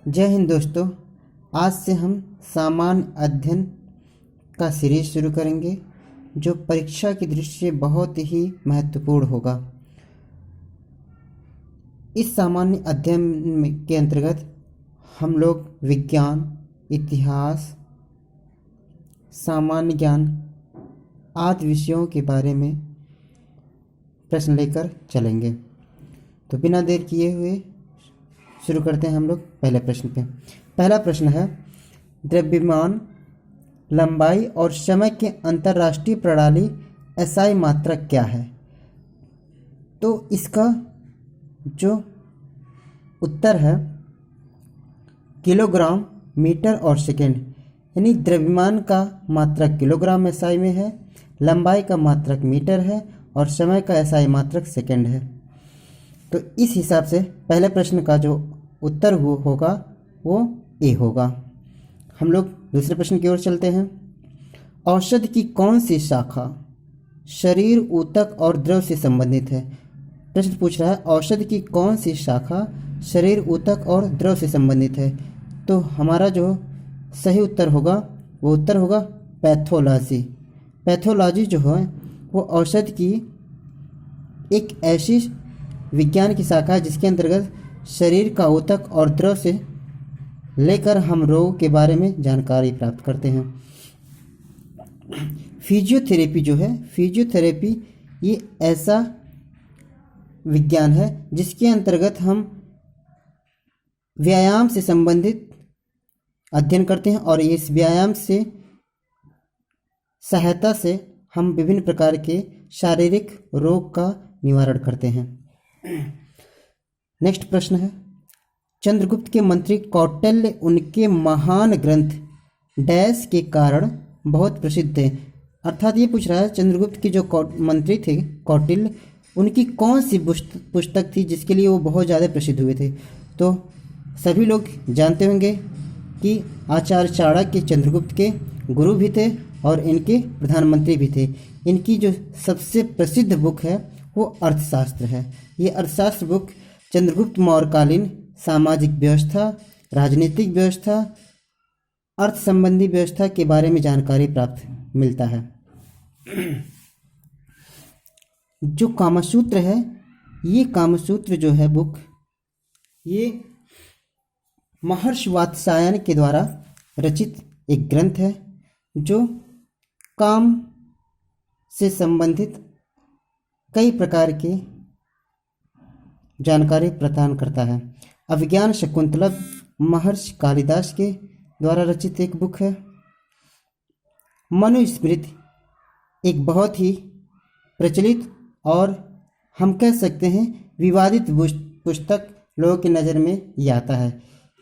जय हिंद दोस्तों। आज से हम सामान्य अध्ययन का सीरीज शुरू करेंगे जो परीक्षा की दृष्टि से बहुत ही महत्वपूर्ण होगा। इस सामान्य अध्ययन के अंतर्गत हम लोग विज्ञान, इतिहास, सामान्य ज्ञान आदि विषयों के बारे में प्रश्न लेकर चलेंगे। तो बिना देर किए हुए शुरू करते हैं हम लोग पहले प्रश्न पे। पहला प्रश्न है, द्रव्यमान, लंबाई और समय के अंतर्राष्ट्रीय प्रणाली एसआई मात्रक क्या है? तो इसका जो उत्तर है किलोग्राम, मीटर और सेकेंड। यानी द्रव्यमान का मात्रक किलोग्राम एसआई में है, लंबाई का मात्रक मीटर है और समय का एसआई मात्रक सेकेंड है। तो इस हिसाब से पहले प्रश्न का जो उत्तर होगा वो ए होगा। हम लोग दूसरे प्रश्न की ओर चलते हैं। औषध की कौन सी शाखा शरीर, ऊतक और द्रव से संबंधित है? प्रश्न पूछ रहा है औषध की कौन सी शाखा शरीर, ऊतक और द्रव से संबंधित है। तो हमारा जो सही उत्तर होगा वो उत्तर होगा पैथोलॉजी। पैथोलॉजी जो है वो औषध की एक ऐसी विज्ञान की शाखा है जिसके अंतर्गत शरीर का ऊतक और द्रव से लेकर हम रोग के बारे में जानकारी प्राप्त करते हैं। फिजियोथेरेपी जो है, फिजियोथेरेपी ये ऐसा विज्ञान है जिसके अंतर्गत हम व्यायाम से संबंधित अध्ययन करते हैं और इस व्यायाम से सहायता से हम विभिन्न प्रकार के शारीरिक रोग का निवारण करते हैं। नेक्स्ट प्रश्न है, चंद्रगुप्त के मंत्री कौटिल्य उनके महान ग्रंथ डैश के कारण बहुत प्रसिद्ध थे। अर्थात ये पूछ रहा है चंद्रगुप्त की जो मंत्री थे कौटिल्य, उनकी कौन सी पुस्तक थी जिसके लिए वो बहुत ज़्यादा प्रसिद्ध हुए थे? तो सभी लोग जानते होंगे कि आचार्य चाणक्य चंद्रगुप्त के गुरु भी थे और इनके प्रधानमंत्री भी थे। इनकी जो सबसे प्रसिद्ध बुक है वो अर्थशास्त्र है। ये अर्थशास्त्र बुक चंद्रगुप्त मौर्यकालीन सामाजिक व्यवस्था, राजनीतिक व्यवस्था, अर्थ संबंधी व्यवस्था के बारे में जानकारी प्राप्त मिलता है। जो कामसूत्र है, ये कामसूत्र जो है बुक, ये महर्षि वात्स्यायन के द्वारा रचित एक ग्रंथ है जो काम से संबंधित कई प्रकार के जानकारी प्रदान करता है। अभिज्ञान शकुंतला महर्षि कालिदास के द्वारा रचित एक बुक है। मनुस्मृति एक बहुत ही प्रचलित और हम कह सकते हैं विवादित पुस्तक लोगों की नज़र में ये आता है,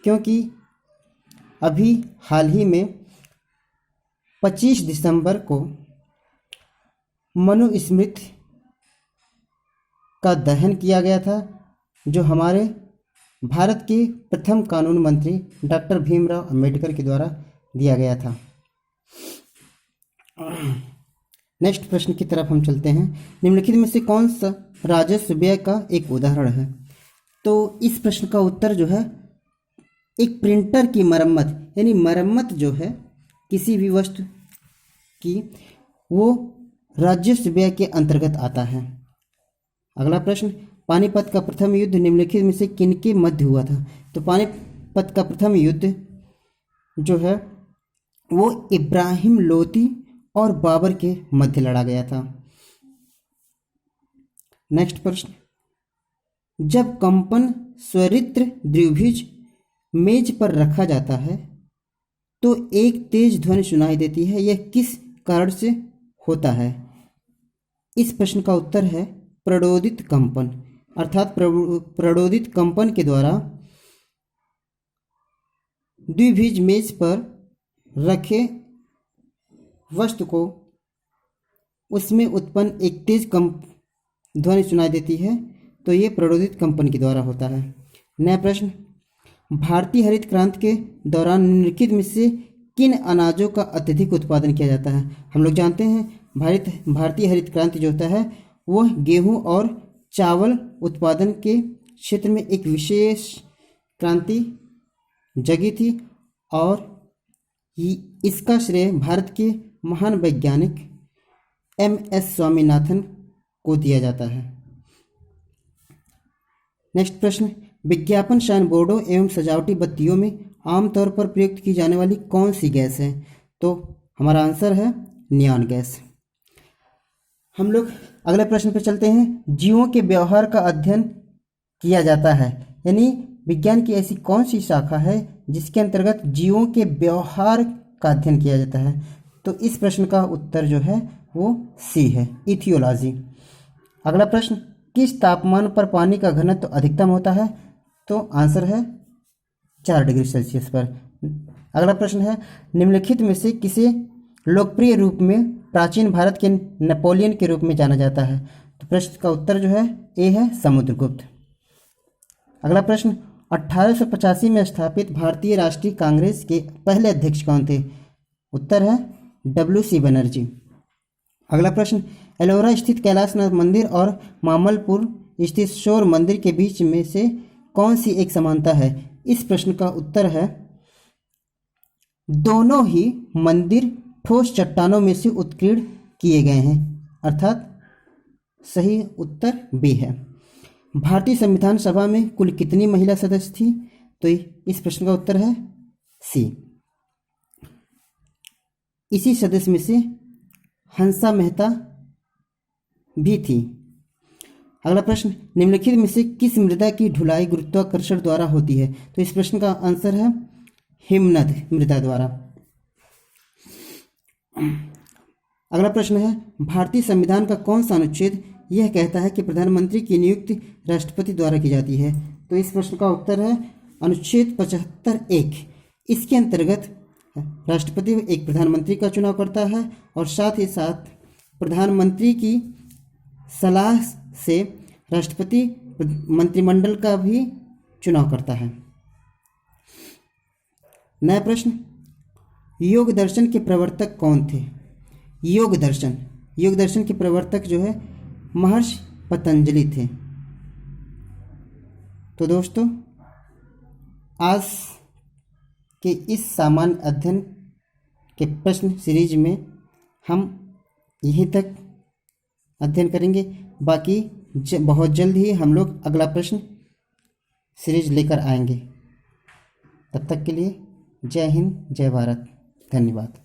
क्योंकि अभी हाल ही में 25 दिसंबर को मनुस्मृति का दहन किया गया था, जो हमारे भारत के प्रथम कानून मंत्री डॉक्टर भीमराव अंबेडकर के द्वारा दिया गया था। नेक्स्ट प्रश्न की तरफ हम चलते हैं। निम्नलिखित में से कौन सा राजस्व व्यय का एक उदाहरण है? तो इस प्रश्न का उत्तर जो है एक प्रिंटर की मरम्मत, यानी मरम्मत जो है किसी भी वस्तु की, वो राजस्व व्यय के अंतर्गत आता है। अगला प्रश्न, पानीपत का प्रथम युद्ध निम्नलिखित में से किनके मध्य हुआ था? तो पानीपत का प्रथम युद्ध जो है वो इब्राहिम लोदी और बाबर के मध्य लड़ा गया था। नेक्स्ट प्रश्न, जब कंपन स्वरित्र द्विभुज मेज पर रखा जाता है तो एक तेज ध्वनि सुनाई देती है, यह किस कारण से होता है? इस प्रश्न का उत्तर है प्रणोदित कंपन। अर्थात प्रणोदित कंपन के द्वारा द्विभुज मेज पर रखे वस्तु को उसमें उत्पन्न एक तेज ध्वनि सुनाई देती है, तो ये प्रणोदित कंपन के द्वारा होता है। नया प्रश्न, भारतीय हरित क्रांति के दौरान निम्नलिखित में से किन अनाजों का अत्यधिक उत्पादन किया जाता है? हम लोग जानते हैं भारतीय हरित क्रांति जो होता है वह गेहूं और चावल उत्पादन के क्षेत्र में एक विशेष क्रांति जगी थी और इसका श्रेय भारत के महान वैज्ञानिक एम.एस. स्वामीनाथन को दिया जाता है। नेक्स्ट प्रश्न, विज्ञापन साइन बोर्डों एवं सजावटी बत्तियों में आमतौर पर प्रयुक्त की जाने वाली कौन सी गैस है? तो हमारा आंसर है नियॉन गैस। हम लोग अगले प्रश्न पर चलते हैं। जीवों के व्यवहार का अध्ययन किया जाता है, यानी विज्ञान की ऐसी कौन सी शाखा है जिसके अंतर्गत जीवों के व्यवहार का अध्ययन किया जाता है? तो इस प्रश्न का उत्तर जो है वो सी है, इथियोलॉजी। अगला प्रश्न, किस तापमान पर पानी का घनत्व अधिकतम होता है? तो आंसर है 4 डिग्री सेल्सियस पर। अगला प्रश्न है, निम्नलिखित में से किसे लोकप्रिय रूप में प्राचीन भारत के नेपोलियन के रूप में जाना जाता है? तो प्रश्न का उत्तर जो है ए है, समुद्रगुप्त। अगला प्रश्न, 1885 में स्थापित भारतीय राष्ट्रीय कांग्रेस के पहले अध्यक्ष कौन थे? उत्तर है W.C. बनर्जी। अगला प्रश्न, एलोरा स्थित कैलाशनाथ मंदिर और मामलपुर स्थित शोर मंदिर के बीच में से कौन सी एक समानता है? इस प्रश्न का उत्तर है दोनों ही मंदिर ठोस चट्टानों में से उत्कीर्ण किए गए हैं, अर्थात सही उत्तर बी है। भारतीय संविधान सभा में कुल कितनी महिला सदस्य थी? तो इस प्रश्न का उत्तर है सी। इसी सदस्य में से हंसा मेहता भी थी। अगला प्रश्न, निम्नलिखित में से किस मृदा की ढुलाई गुरुत्वाकर्षण द्वारा होती है? तो इस प्रश्न का आंसर है हिमनद मृदा द्वारा। अगला प्रश्न है, भारतीय संविधान का कौन सा अनुच्छेद यह कहता है कि प्रधानमंत्री की नियुक्ति राष्ट्रपति द्वारा की जाती है? तो इस प्रश्न का उत्तर है अनुच्छेद 75(1). इसके अंतर्गत राष्ट्रपति एक प्रधानमंत्री का चुनाव करता है और साथ ही साथ प्रधानमंत्री की सलाह से राष्ट्रपति मंत्रिमंडल का भी चुनाव करता है। नया प्रश्न, योग दर्शन के प्रवर्तक कौन थे? योग दर्शन के प्रवर्तक जो है महर्षि पतंजलि थे। तो दोस्तों, आज के इस सामान्य अध्ययन के प्रश्न सीरीज में हम यहीं तक अध्ययन करेंगे। बाकी बहुत जल्द ही हम लोग अगला प्रश्न सीरीज लेकर आएंगे। तब तक के लिए जय हिंद, जय भारत, धन्यवाद।